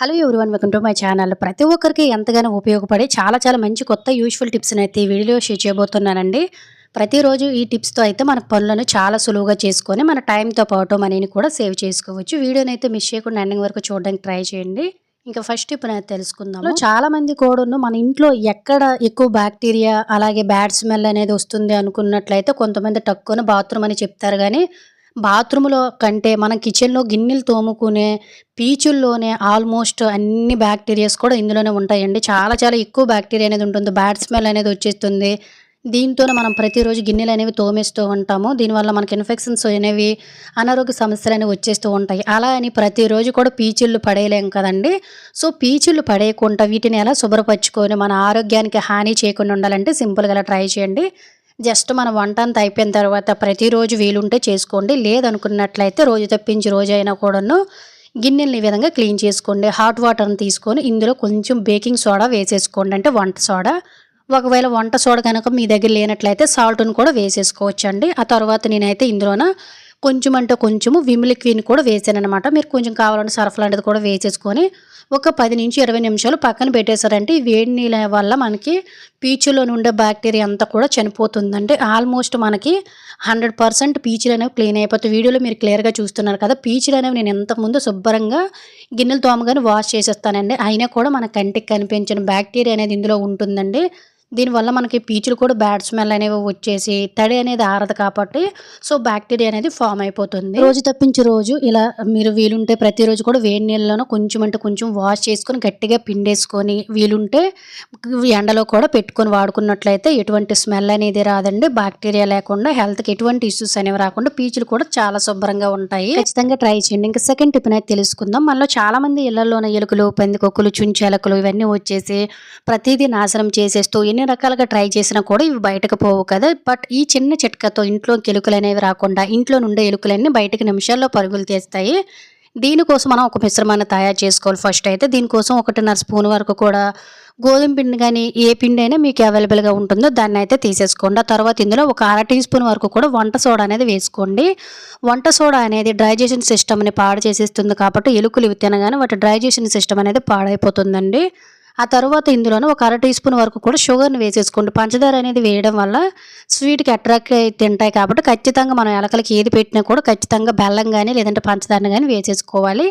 Hello everyone, welcome to my channel. ప్రతి ఒక్కరికి ఎంతగానో ఉపయోగపడే చాలా మంచి కొత్త యూజ్ఫుల్ టిప్స్ని అయితే ఈ వీడియోలో షేర్ చేయబోతున్నానండి. ప్రతిరోజు ఈ టిప్స్తో అయితే మన పనులను చాలా సులువుగా చేసుకొని మన టైంతో పాటు మనీని కూడా సేవ్ చేసుకోవచ్చు. వీడియోని అయితే మిస్ చేయకుండా ఎండింగ్ వరకు చూడడానికి ట్రై చేయండి. ఇంకా ఫస్ట్ టిప్ అనేది తెలుసుకుందాము. చాలా మంది కూడా మన ఇంట్లో ఎక్కడ ఎక్కువ బ్యాక్టీరియా అలాగే బ్యాడ్ స్మెల్ అనేది వస్తుంది అనుకున్నట్లయితే కొంతమంది టక్కున బాత్రూమ్ అని చెప్తారు. కానీ బాత్రూంలో కంటే మనం కిచెన్లో గిన్నెలు తోముకునే పీచుల్లోనే ఆల్మోస్ట్ అన్ని బ్యాక్టీరియాస్ కూడా ఇందులోనే ఉంటాయండి. చాలా ఎక్కువ బ్యాక్టీరియా అనేది ఉంటుంది. బ్యాడ్ స్మెల్ అనేది వచ్చేస్తుంది. దీంతోనే మనం ప్రతిరోజు గిన్నెలు అనేవి తోమేస్తూ ఉంటాము. దీనివల్ల మనకి ఇన్ఫెక్షన్స్ అనేవి, అనారోగ్య సమస్యలు అనేవి వచ్చేస్తూ ఉంటాయి. అలా అని ప్రతిరోజు కూడా పీచుళ్ళు పడేయలేం కదండి. సో పీచుళ్ళు పడేయకుండా వీటిని ఎలా శుభ్రపరచుకొని మన ఆరోగ్యానికి హాని చేయకుండా ఉండాలంటే సింపుల్గా ఇలా ట్రై చేయండి. జస్ట్ మన వంట అంతా అయిపోయిన తర్వాత ప్రతిరోజు వీలుంటే చేసుకోండి. లేదనుకున్నట్లయితే రోజు తప్పించి రోజు అయినా కూడాను గిన్నెల్ని ఈ విధంగా క్లీన్ చేసుకోండి. హాట్ వాటర్ని తీసుకొని ఇందులో కొంచెం బేకింగ్ సోడా వేసేసుకోండి, అంటే వంట సోడా. ఒకవేళ వంట సోడా కనుక మీ దగ్గర లేనట్లయితే సాల్ట్ని కూడా వేసేసుకోవచ్చండి. ఆ తర్వాత నేనైతే ఇందులోన కొంచెం అంటే కొంచెము విమ్ లిక్విడ్ని కూడా వేసాను అనమాట. మీరు కొంచెం కావాలంటే సర్ఫ్ లాంటిది కూడా వేసేసుకొని ఒక 10 నుంచి 20 నిమిషాలు పక్కన పెట్టేశారంటే ఈ వేడి నీళ్ళ వల్ల మనకి పీచులో ఉండే బ్యాక్టీరియా అంతా కూడా చనిపోతుందండి. ఆల్మోస్ట్ మనకి 100% పీచులు అనేవి క్లీన్ అయిపోతాయి. వీడియోలో మీరు క్లియర్గా చూస్తున్నారు కదా. పీచులు అనేవి నేను ఇంతకుముందు శుభ్రంగా గిన్నెలు తోమగానే వాష్ చేసేస్తానండి. అయినా కూడా మన కంటికి కనిపించిన బ్యాక్టీరియా అనేది ఇందులో ఉంటుందండి. దీనివల్ల మనకి పీచులు కూడా బ్యాడ్ స్మెల్ అనేవి వచ్చేసి తడి అనేది ఆరదు కాబట్టి సో బ్యాక్టీరియా అనేది ఫామ్ అయిపోతుంది. రోజు తప్పించి రోజు ఇలా మీరు వీలుంటే ప్రతిరోజు కూడా వేడి నీళ్ళలోనూ కొంచెం అంటే కొంచెం వాష్ చేసుకొని గట్టిగా పిండేసుకొని వీలుంటే ఎండలో కూడా పెట్టుకొని వాడుకున్నట్లయితే ఎటువంటి స్మెల్ అనేది రాదండి. బ్యాక్టీరియా లేకుండా హెల్త్కి ఎటువంటి ఇష్యూస్ అనేవి రాకుండా పీచులు కూడా చాలా శుభ్రంగా ఉంటాయి. ఖచ్చితంగా ట్రై చేయండి. ఇంకా సెకండ్ టిప్ అనేది తెలుసుకుందాం. మనలో చాలా మంది ఇళ్లలోన ఎలుకలు, పందికొక్కులు, చుంచెలకలు ఇవన్నీ వచ్చేసి ప్రతిదీ నాశనం చేసేస్తూ ఎన్ని రకాలుగా ట్రై చేసినా కూడా ఇవి బయటకు పోవు కదా. బట్ ఈ చిన్న చిట్కాతో ఇంట్లోకి ఎలుకలు అనేవి రాకుండా ఇంట్లో నుండే ఎలుకలన్నీ బయటకు నిమిషాల్లో పరుగులు తీస్తాయి. దీనికోసం మనం ఒక మిశ్రమాన్ని తయారు చేసుకోవాలి. ఫస్ట్ అయితే దీనికోసం 1.5 స్పూన్ వరకు కూడా గోధుమ పిండి కానీ ఏ పిండి అయినా మీకు అవైలబుల్గా ఉంటుందో దాన్ని అయితే తీసేసుకోండి. ఆ తర్వాత ఇందులో ఒక 1/2 టీ స్పూన్ వరకు కూడా వంట సోడా అనేది వేసుకోండి. వంట సోడా అనేది డైజెషన్ సిస్టమ్ని పాడు చేసేస్తుంది కాబట్టి ఎలుకలు ఇవి తినగానే వాటి డైజెషన్ సిస్టమ్ అనేది పాడైపోతుందండి. ఆ తర్వాత ఇందులోనే ఒక 1/2 టీ స్పూన్ వరకు కూడా షుగర్ని వేసేసుకోండి. పంచదార అనేది వేయడం వల్ల స్వీట్కి అట్రాక్ట్ అయి తింటాయి కాబట్టి ఖచ్చితంగా మనం ఎలకలకి ఏది పెట్టినా కూడా ఖచ్చితంగా బెల్లం కానీ లేదంటే పంచదారని కానీ వేసేసుకోవాలి.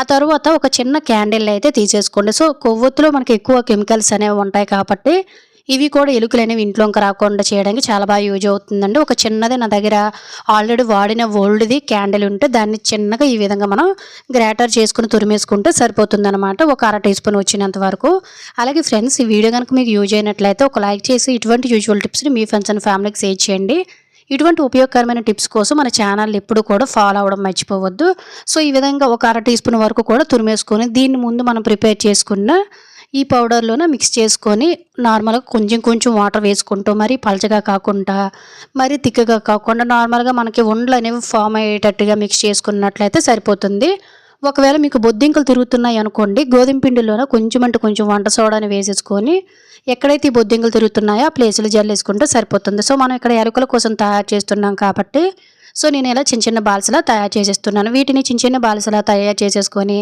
ఆ తర్వాత ఒక చిన్న క్యాండిల్ అయితే తీసేసుకోండి. సో కొవ్వొత్తులో మనకి ఎక్కువ కెమికల్స్ అనేవి ఉంటాయి కాబట్టి ఇవి కూడా ఎలుకలు అనేవి ఇంట్లోకి రాకుండా చేయడానికి చాలా బాగా యూజ్ అవుతుందండి. ఒక చిన్నది నా దగ్గర ఆల్రెడీ వాడిన ఓల్డ్ది క్యాండిల్ ఉంటే దాన్ని చిన్నగా ఈ విధంగా మనం గ్రేటర్ చేసుకుని తురిమేసుకుంటే సరిపోతుంది అనమాట. ఒక 1/2 టీ స్పూన్ వచ్చినంత వరకు. అలాగే ఫ్రెండ్స్, ఈ వీడియో కనుక మీకు యూజ్ అయినట్లయితే ఒక లైక్ చేసి ఇటువంటి యూజువల్ టిప్స్ని మీ ఫ్రెండ్స్ అండ్ ఫ్యామిలీకి షేర్ చేయండి. ఇటువంటి ఉపయోగకరమైన టిప్స్ కోసం మన ఛానల్ ఎప్పుడు కూడా ఫాలో అవ్వడం మర్చిపోవద్దు. సో ఈ విధంగా ఒక 1/2 టీ స్పూన్ వరకు కూడా తురిమేసుకొని దీన్ని ముందు మనం ప్రిపేర్ చేసుకున్న ఈ పౌడర్లోనే మిక్స్ చేసుకొని నార్మల్గా కొంచెం వాటర్ వేసుకుంటూ మరీ పలచగా కాకుండా మరీ తిక్కగా కాకుండా నార్మల్గా మనకి ఉండలు అనేవి ఫామ్ అయ్యేటట్టుగా మిక్స్ చేసుకున్నట్లయితే సరిపోతుంది. ఒకవేళ మీకు బొద్దింకలు తిరుగుతున్నాయి అనుకోండి, గోధుమ పిండిలోనే కొంచెం అంటే కొంచెం వంట సోడాని వేసేసుకొని ఎక్కడైతే ఈ బొద్దింకలు తిరుగుతున్నాయో ఆ ప్లేసులు జల్లేసుకుంటే సరిపోతుంది. సో మనం ఇక్కడ ఎలుకల కోసం తయారు చేస్తున్నాం కాబట్టి సో నేను ఇలా చిన్న బాల్స్లా తయారు చేసేస్తున్నాను. వీటిని చిన్న బాల్స్లా తయారు చేసేసుకొని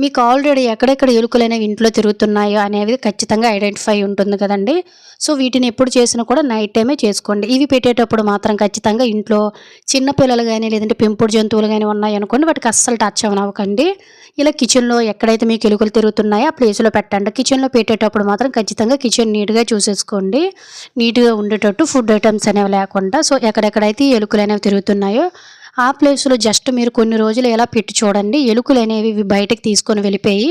మీకు ఆల్రెడీ ఎక్కడెక్కడ ఎలుకలు అనేవి ఇంట్లో తిరుగుతున్నాయో అనేవి ఖచ్చితంగా ఐడెంటిఫై ఉంటుంది కదండి. సో వీటిని ఎప్పుడు చేసినా కూడా నైట్ టైమే చేసుకోండి. ఇవి పెట్టేటప్పుడు మాత్రం ఖచ్చితంగా ఇంట్లో చిన్నపిల్లలు కానీ లేదంటే పెంపుడు జంతువులు కానీ ఉన్నాయి అనుకోండి, వాటికి అస్సలు టచ్ అవ్వకండి. ఇలా కిచెన్లో ఎక్కడైతే మీకు ఎలుకలు తిరుగుతున్నాయో ఆ ప్లేస్లో పెట్టండి. కిచెన్లో పెట్టేటప్పుడు మాత్రం ఖచ్చితంగా కిచెన్ నీట్గా చూసేసుకోండి. నీట్గా ఉండేటట్టు ఫుడ్ ఐటమ్స్ అనేవి లేకుండా. సో ఎక్కడెక్కడైతే ఎలుకలు అనేవి తిరుగుతున్నాయో ఆ ప్లేస్లో జస్ట్ మీరు కొన్ని రోజులు ఎలా పెట్టి చూడండి. ఎలుకలు అనేవి బయటకు తీసుకొని వెళ్ళిపోయి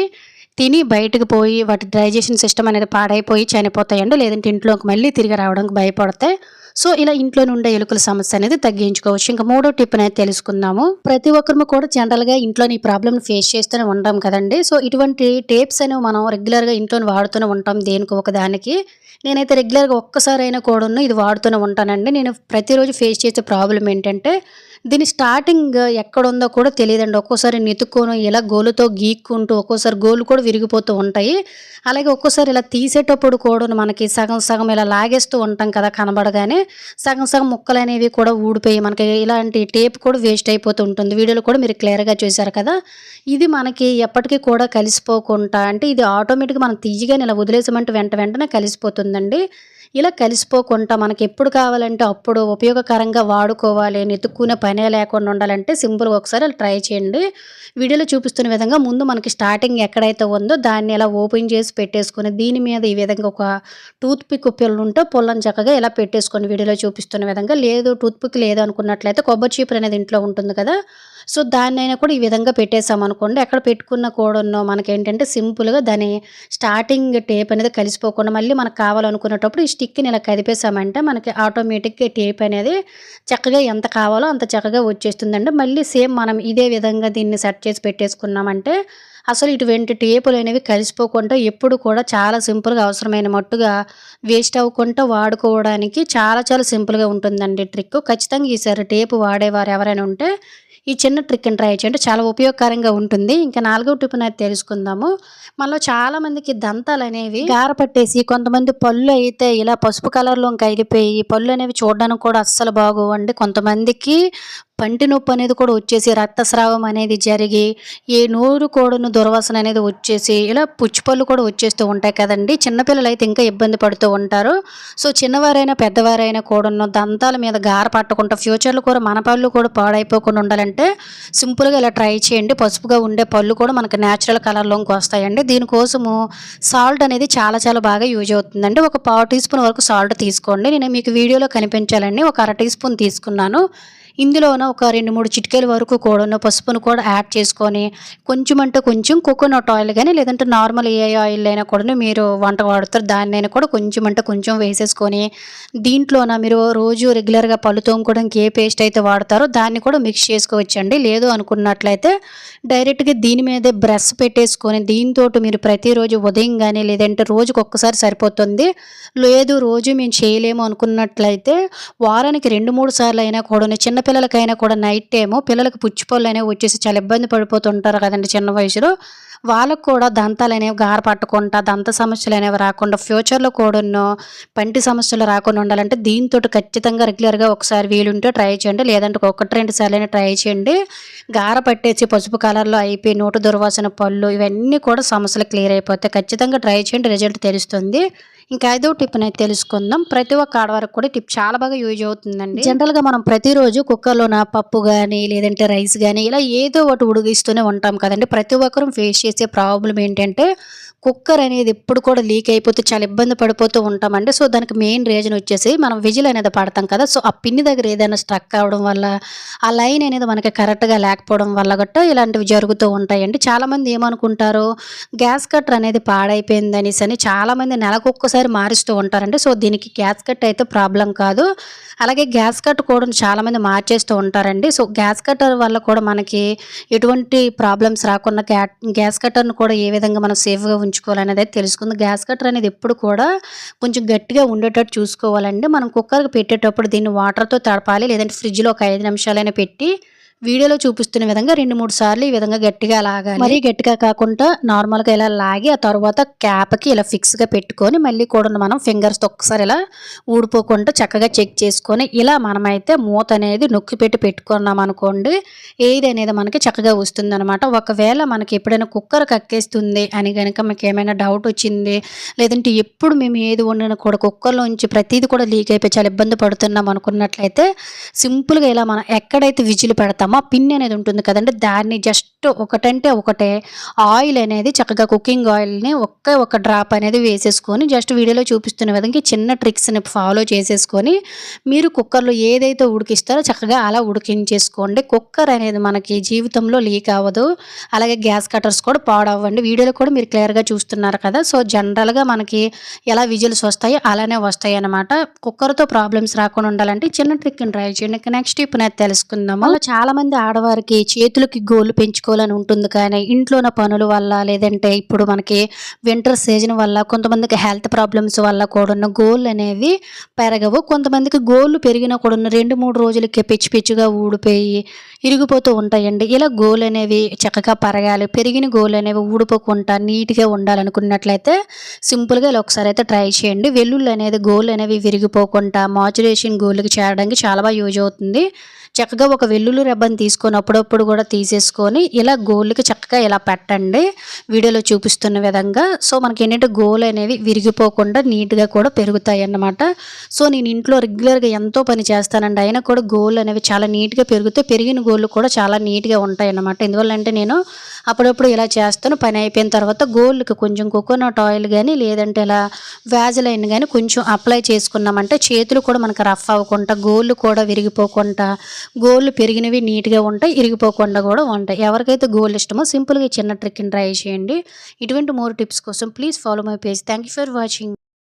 తిని బయటకు పోయి వాటి డైజెషన్ సిస్టమ్ అనేది పాడైపోయి చనిపోతాయండి. లేదంటే ఇంట్లోకి మళ్ళీ తిరిగి రావడానికి భయపడతాయి. సో ఇలా ఇంట్లో నుండే ఎలుకల సమస్య అనేది తగ్గించుకోవచ్చు. ఇంకా మూడో టిప్ అనేది తెలుసుకుందాము. ప్రతి ఒక్కరు కూడా జనరల్గా ఇంట్లో ఈ ప్రాబ్లమ్ ఫేస్ చేస్తూనే ఉంటాం కదండి. సో ఇటువంటి టేప్స్ అనేవి మనం రెగ్యులర్గా ఇంట్లో వాడుతూనే ఉంటాం దేనికి ఒక దానికి. నేనైతే రెగ్యులర్గా ఒక్కసారైనా కూడా ఇది వాడుతూనే ఉంటానండి. నేను ప్రతిరోజు ఫేస్ చేసే ప్రాబ్లం ఏంటంటే దీని స్టార్టింగ్ ఎక్కడుందో కూడా తెలియదండి. ఒక్కోసారి నెతుక్కొని ఇలా గోలుతో గీక్కుంటూ ఒక్కోసారి గోలు కూడా విరిగిపోతూ ఉంటాయి. అలాగే ఒక్కోసారి ఇలా తీసేటప్పుడు కూడా మనకి సగం ఇలా లాగేస్తూ ఉంటాం కదా కనబడగానే. సగం సగం ముక్కలనేవి కూడా ఊడిపోయి మనకి ఇలాంటి టేప్ కూడా వేస్ట్ అయిపోతూ ఉంటుంది. వీడియోలో కూడా మీరు క్లియర్‌గా చూసారు కదా! ఇది మనకి ఎప్పటికి కూడా కలిసిపోకుండా అంటే ఇది ఆటోమేటిక్‌గా మనం తీయగానే ఇలా వదిలేసామంటే వెంటనే కలిసిపోతుందండి. ఇలా కలిసిపోకుండా మనకెప్పుడు కావాలంటే అప్పుడు ఉపయోగకరంగా వాడుకోవాలి అని ఎతుక్కునే పనే లేకుండా ఉండాలంటే సింపుల్‌గా ఒకసారి అలా ట్రై చేయండి. వీడియోలో చూపిస్తున్న విధంగా ముందు మనకి స్టార్టింగ్ ఎక్కడైతే ఉందో దాన్ని ఇలా ఓపెన్ చేసి పెట్టేసుకొని దీని మీద ఈ విధంగా ఒక టూత్ పిక్ పుల్లుంటే పుల్లని చక్కగా ఇలా పెట్టేసుకోండి వీడియోలో చూపిస్తున్న విధంగా. లేదు టూత్ పిక్ లేదు అనుకున్నట్లయితే కొబ్బరి చీపురు అనేది ఇంట్లో ఉంటుంది కదా! సో, దాన్నైనా కూడా ఈ విధంగా పెట్టేసామనుకోండి ఎక్కడ పెట్టుకున్న కూడాను మనకేంటంటే సింపుల్‌గా దాని స్టార్టింగ్ టేప్ అనేది కలిసిపోకుండా మళ్ళీ మనకు కావాలనుకునేటప్పుడు ఈ స్టిక్‌ని ఇలా కదిపేసామంటే మనకి ఆటోమేటిక్‌గా టేప్ అనేది చక్కగా ఎంత కావాలో అంత చక్కగా వచ్చేస్తుందండి. మళ్ళీ సేమ్ మనం ఇదే విధంగా దీన్ని సెట్ చేసి పెట్టేసుకున్నామంటే అసలు ఇటువంటి టేపులనేవి కలిసిపోకుండా ఎప్పుడు కూడా చాలా సింపుల్‌గా అవసరమైన మట్టుగా వేస్ట్ అవ్వకుండా వాడుకోవడానికి చాలా సింపుల్‌గా ఉంటుందండి ట్రిక్కు. ఖచ్చితంగా ఈసారి టేపు వాడేవారు ఎవరైనా ఉంటే ఈ చిన్న ట్రిక్‌ని ట్రై చేయండి. చాలా ఉపయోగకరంగా ఉంటుంది. ఇంకా నాలుగవ టిప్‌నైతే తెలుసుకుందాము. మనలో చాలామందికి దంతాలనేవి గార పట్టేసి కొంతమంది పళ్ళు అయితే ఇలా పసుపు కలర్‌లోకి కరిగిపోయి పళ్ళనేవి చూడడానికి కూడా అస్సలు బాగోవండి. కొంతమందికి పంటి నొప్పి అనేది కూడా వచ్చేసి రక్తస్రావం అనేది జరిగి ఈ నోరు కూడాను దుర్వాసన అనేది వచ్చేసి ఇలా పుచ్చిపళ్ళు కూడా వచ్చేస్తూ ఉంటాయి కదండీ. చిన్నపిల్లలు అయితే ఇంకా ఇబ్బంది పడుతూ ఉంటారు. సో, చిన్నవారైనా పెద్దవారైనా కూడాను దంతాల మీద గార పట్టకుండా ఫ్యూచర్‌లో కూడా మన పళ్ళు కూడా పాడైపోకుండా ఉండాలంటే సింపుల్‌గా ఇలా ట్రై చేయండి. పసుపుగా ఉండే పళ్ళు కూడా మనకు నేచురల్ కలర్‌లోకి వస్తాయండి. దీనికోసము సాల్ట్ అనేది చాలా బాగా యూజ్ అవుతుందండి. ఒక పావు టీ స్పూన్ వరకు సాల్ట్ తీసుకోండి. నేను మీకు వీడియోలో కనిపించాలని ఒక అర టీ స్పూన్ తీసుకున్నాను. ఇందులోన ఒక 2, 3 చిటికెల వరకు కూడాను పసుపును కూడా యాడ్ చేసుకొని కొంచెం అంటే కొంచెం కోకోనట్ ఆయిల్ గానీ లేదంటే నార్మల్ ఏ ఆయిల్ అయినా కూడాను మీరు వంట వాడతారు దాన్నైనా కూడా కొంచెం అంటే కొంచెం వేసేసుకొని దీంట్లోన మీరు రోజు రెగ్యులర్‌గా పళ్ళు తోముకోవడానికి ఏ పేస్ట్ అయితే వాడతారో దాన్ని కూడా మిక్స్ చేసుకోవచ్చండి. లేదు అనుకున్నట్లయితే డైరెక్ట్‌గా దీని మీదే బ్రష్ పెట్టేసుకొని దీనితోటి మీరు ప్రతిరోజు ఉదయం గానీ లేదంటే రోజుకొక్కసారి సరిపోతుంది. లేదు రోజు మేము చేయలేము అనుకున్నట్లయితే వారానికి 2, 3 సార్లయినా కూడాను చిన్న పిల్లలకైనా కూడా నైట్ టైము పిల్లలకి పుచ్చిపళ్ళనేవి వచ్చేసి చాలా ఇబ్బంది పడిపోతుంటారు కదండీ చిన్న వయసులో. వాళ్ళకు కూడా దంతాలనేవి గార పట్టకుండా, దంత సమస్యలనేవి రాకుండా ఫ్యూచర్‌లో కూడాను పంటి సమస్యలు రాకుండా ఉండాలంటే దీనితోటి ఖచ్చితంగా రెగ్యులర్‌గా ఒకసారి వీలుంటే ట్రై చేయండి. లేదంటే ఒకటి, 2 సార్లైనా ట్రై చేయండి. గార పట్టేసి పసుపు కలర్‌లో అయిపోయి నోటి దుర్వాసన, పళ్ళు ఇవన్నీ కూడా సమస్యలు క్లియర్ అయిపోతాయి. ఖచ్చితంగా ట్రై చేయండి. రిజల్ట్ తెలుస్తుంది. ఇంకా ఐదో టిప్‌నైతే తెలుసుకుందాం. ప్రతి ఒక్క ఆడవారికి కూడా టిప్ చాలా బాగా యూజ్ అవుతుందండి. జనరల్‌గా మనం ప్రతిరోజు కుక్కర్‌లోన పప్పు గానీ, లేదంటే రైస్ గానీ ఇలా ఏదో ఒకటి ఉడికిస్తూనే ఉంటాం కదండీ. ప్రతి ఒక్కరం ఫేస్ చేసే ప్రాబ్లమ్ ఏంటంటే కుక్కర్ అనేది ఎప్పుడు కూడా లీక్ అయిపోతే చాలా ఇబ్బంది పడిపోతూ ఉంటామండి. సో, దానికి మెయిన్ రీజన్ వచ్చేసి మనం విజిల్ అనేది పడతాం కదా! సో, ఆ పిన్ దగ్గర ఏదైనా స్ట్రక్ అవ్వడం వల్ల, ఆ లైన్ అనేది మనకి కరెక్ట్‌గా లేకపోవడం వల్ల గట్టా ఇలాంటివి జరుగుతూ ఉంటాయండి. చాలామంది ఏమనుకుంటారు గ్యాస్ కట్టర్ అనేది పాడైపోయిందనేసని చాలామంది నెలకొక్కసారి మారుస్తూ ఉంటారండి. సో, దీనికి గ్యాస్ కట్ అయితే ప్రాబ్లమ్ కాదు. అలాగే గ్యాస్ కట్ కూడా చాలామంది మార్చేస్తూ ఉంటారండి. సో, గ్యాస్ కట్టర్ వల్ల కూడా మనకి ఎటువంటి ప్రాబ్లమ్స్ రాకుండా గ్యాస్ కట్టర్‌ని కూడా ఏ విధంగా మనం సేఫ్‌గా ఉంచుకోవాలనేది తెలుసుకుందాం. గ్యాస్ కట్టర్ అనేది ఎప్పుడు కూడా కొంచెం గట్టిగా ఉండేటట్టు చూసుకోవాలండి. మనం కుక్కర్‌కి పెట్టేటప్పుడు దీన్ని వాటర్‌తో తడపాలి. లేదంటే ఫ్రిడ్జ్‌లో ఒక 5 నిమిషాలైనా పెట్టి వీడియోలో చూపిస్తున్న విధంగా 2, 3 సార్లు ఈ విధంగా గట్టిగా లాగాలి. మరీ గట్టిగా కాకుండా నార్మల్‌గా ఇలా లాగి ఆ తర్వాత క్యాప్‌కి ఇలా ఫిక్స్‌గా పెట్టుకొని మళ్ళీ కూడా మనం ఫింగర్స్‌తో ఒక్కసారి ఇలా ఊడిపోకుండా చక్కగా చెక్ చేసుకొని ఇలా మనమైతే మూత అనేది నొక్కి పెట్టుకున్నామనుకోండి ఏదనేది మనకి చక్కగా వస్తుందనమాట. ఒకవేళ మనకి ఎప్పుడైనా కుక్కర్ కక్కేస్తుంది అని గనక మీకేమైనా డౌట్ వచ్చింది లేదంటే ఎప్పుడు మేము ఏది వండినా కూడా కుక్కర్‌లోంచి ప్రతీది కూడా లీక్ అయిపోయి చాలా ఇబ్బంది పడుతున్నాం అనుకున్నట్లయితే సింపుల్‌గా ఇలా మనం ఎక్కడైతే విజిల్ పెడతామో ఆ పిన్ అనేది ఉంటుంది కదండీ దాన్ని జస్ట్ ఒకటంటే ఒకటే ఆయిల్ అనేది చక్కగా కుకింగ్ ఆయిల్‌ని ఒక డ్రాప్ అనేది వేసేసుకొని జస్ట్ వీడియోలో చూపిస్తున్న విధంగా ఈ చిన్న ట్రిక్స్‌ని ఫాలో చేసేసుకొని మీరు కుక్కర్‌లో ఏదైతే ఉడికిస్తారో చక్కగా అలా ఉడికించేసుకోండి. కుక్కర్ అనేది మనకి జీవితంలో లీక్ అవ్వదు. అలాగే గ్యాస్ కట్టర్స్ కూడా పాడవ్వండి. వీడియోలో కూడా మీరు క్లియర్‌గా చూస్తున్నారు కదా! సో, జనరల్‌గా మనకి ఎలా విజిల్స్ వస్తాయో అలానే వస్తాయన్నమాట. కుక్కర్‌తో ప్రాబ్లమ్స్ రాకుండా ఉండాలంటే ఈ చిన్న ట్రిక్‌ని ట్రై చేయండి. ఇక నెక్స్ట్ టిప్‌నైతే తెలుసుకుందాము. చాలా చాలామంది ఆడవారికి చేతులకి గోళ్ళు పెంచుకోవాలని ఉంటుంది కానీ ఇంట్లో ఉన్న పనుల వల్ల లేదంటే ఇప్పుడు మనకి వింటర్ సీజన్ వల్ల కొంతమందికి హెల్త్ ప్రాబ్లమ్స్ వల్ల కూడా గోళ్ళు అనేవి పెరగవు. కొంతమందికి గోళ్ళు పెరిగినా కూడా 2, 3 రోజులకే పిచ్చి పిచ్చిగా ఊడిపోయి ఇరిగిపోతూ ఉంటాయండి. ఇలా గోళ్ళు అనేవి చక్కగా పెరగాలి, పెరిగిన గోళ్ళు అనేవి ఊడిపోకుండా నీట్గా ఉండాలనుకున్నట్లయితే సింపుల్గా ఇలా ఒకసారి అయితే ట్రై చేయండి. వెల్లుల్లి అనేది గోళ్ళు అనేవి విరిగిపోకుండా మాయిశ్చరైజేషన్ గోళ్ళకి చేరడానికి చాలా బాగా యూజ్ అవుతుంది. చక్కగా ఒక వెల్లుల్లి రెబ్బను తీసుకొని అప్పుడప్పుడు కూడా తీసేసుకొని ఇలా గోళ్ళకి చక్కగా ఇలా పెట్టండి వీడియోలో చూపిస్తున్న విధంగా. సో మనకేంటంటే గోళ్ళు అనేవి విరిగిపోకుండా నీట్గా కూడా పెరుగుతాయన్నమాట. సో నేను ఇంట్లో రెగ్యులర్గా ఎంతో పని చేస్తానండి, అయినా కూడా గోళ్ళు అనేవి చాలా నీట్గా పెరుగుతాయి. పెరిగిన గోళ్ళు కూడా చాలా నీట్గా ఉంటాయన్నమాట. ఎందువల్లంటే నేను అప్పుడప్పుడు ఇలా చేస్తాను. పని అయిపోయిన తర్వాత గోళ్ళకి కొంచెం కోకోనట్ ఆయిల్ కానీ లేదంటే ఇలా వ్యాజిలైన్ కానీ కొంచెం అప్లై చేసుకున్నామంటే చేతులు కూడా మనకు రఫ్ అవ్వకుండా, గోళ్ళు కూడా విరిగిపోకుండా, గోళ్ళు పెరిగినవి నీట్గా ఉంటాయి, ఇరిగిపోకుండా కూడా ఉంటాయి. ఎవరికైతే గోళ్ళు ఇష్టమో సింపుల్గా చిన్న ట్రిక్ని ట్రై చేయండి. ఇటువంటి మోర్ టిప్స్ కోసం please follow my page. Thank you for watching.